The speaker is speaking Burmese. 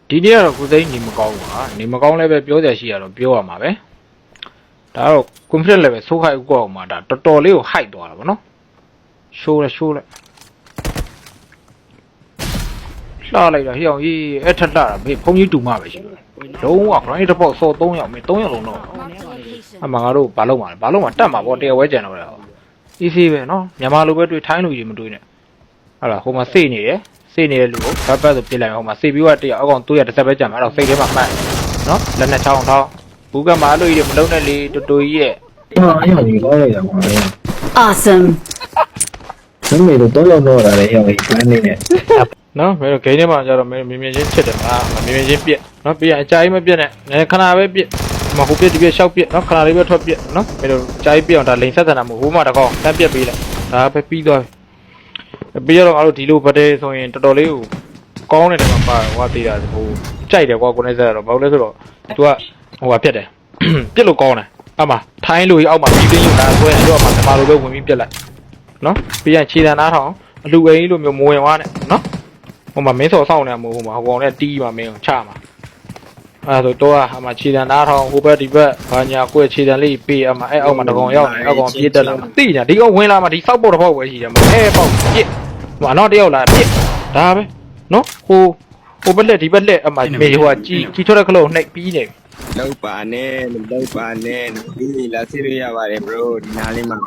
ဒီနေ့ကတော့ကိုသိန်းနေမကောင်းပါနေမကောင်းလည်းပဲပြောကြရှိရတော့ပြောရမှာပဲဒါတော့ confidence level ဆိုးခိုက်ဥကောက်မှာဒါတော်တော်လေးကို high သွားတာဗောနော်ရှိုးလိုက်လှလိုက်တာဟိအောင်ကြီးအဲ့ထက်လှတာမေးဖုန်းကြီးတူမပဲရှိတယ်လုံးဝ grind တစ်ပေါက်စော်3ယောက်မေး3ယောက်လုံးတော့အမှငါတို့ဘာလုံးမှာတတ်မှာဗောတရားဝဲကြံတော့တယ်easy ပဲနော်မြန်မာလိုပဲတွေ့ထိုင်းလိုကြီးမတွေ့နဲ့ဟုတ်လားဟိုမှာစေ့နေတယ်လူကိုဘတ်ဆိုပြစ်လိုက်ဟိုမှာစေ့ပြီးတော့တရားအကောင်200တစ်ဆက်ပဲကြံမှာအဲ့တော့စိတ်ထဲမှာမှတ်နော်လက်နဲ့ချောင်းထောင်းဘူးကမာလို့ကြီးမလုံးနဲ့လေတူကြီးရဲ့ ဒီကောင်းလိုက်တာပါလေ Awesome. သူမေတို့တော့တော့တာလေဟိုကြီးပန်းနေနဲ့ နော်မဲတော့ဂိမ်းထဲမှာကျတော့မဲမြင်ချင်းဖြစ်တယ်မှာမြင်ချင်းပြက်နော်ပြီးရင်အကြိုင်းမပြက်နဲ့နည်းခဏပဲပြက်မဟုတ်ပြက်ဒီပြက်ရှောက်ပြက်နော်ခဏလေးပဲထွက်ပြက်နော်မဲတို့အကြိုင်းပြက်အောင်ဒါလိန်ဆက်ဆန်တာမဟုတ်ဟိုမှာတကောင်းတန်းပြက်ပေးလိုက်ဒါပဲပြီးသွားပြီပြီးတော့အားလို့ဒီလိုဗတဲ့ဆိုရင်တော်တော်လေးကိုကောင်းတဲ့နေရာမှာပါဟိုကသေးတာဟိုကြိုက်တယ်ကွာကိုနေဆက်တော့ဘာလို့လဲဆိုတော့ तू ကဟိုကပြက်တယ်ပြက်လို့ကောင်းတယ်အမှထိုင်းလို့အောက်မှာပြီးသိယူတာဆွဲတော့မှမြန်မာလိုပဲဝင်ပြီးပြက်လိုက်နော်ပြီးရင်ခြေတန်းနားထောင်အလူအိမ်လိုမျိုးမိုးဝင်သွားတယ်နော်ဟိုမှာမင်းစော်ဆောင်နေမှာဟိုမှာဟိုကောင်နဲ့တီးမှာမင်းကိုချမှာအဲ့ဒါဆိုတော့အမှခြေတန်းနားထောင်ဟိုဘက်ဒီဘက်ဘာညာကိုယ့်ခြေတန်းလေးပေးအမှအဲ့အောက်မှာတကောင်ရောက်နေအောက်ကောင်ပြေးတက်လာမှာတိညာဒီကောင်ဝင်လာမှာဒီစောက်ပေါ်တစ်ပေါက်ပဲရှိတယ်မအဲ့ပေါက်ပြစ်ဟိုနောက်တစ်ယောက်လာပြစ်ဒါပဲနော်ဟိုဘက်လက်ဒီဘက်လက်အမှမေဟိုကကြီးထွက်တဲ့ခလုံးနှိပ်ပြီးနေ လောက်ပါနဲ့ဒီလာစီရရပါတယ် bro ဒီနားလေးမှာ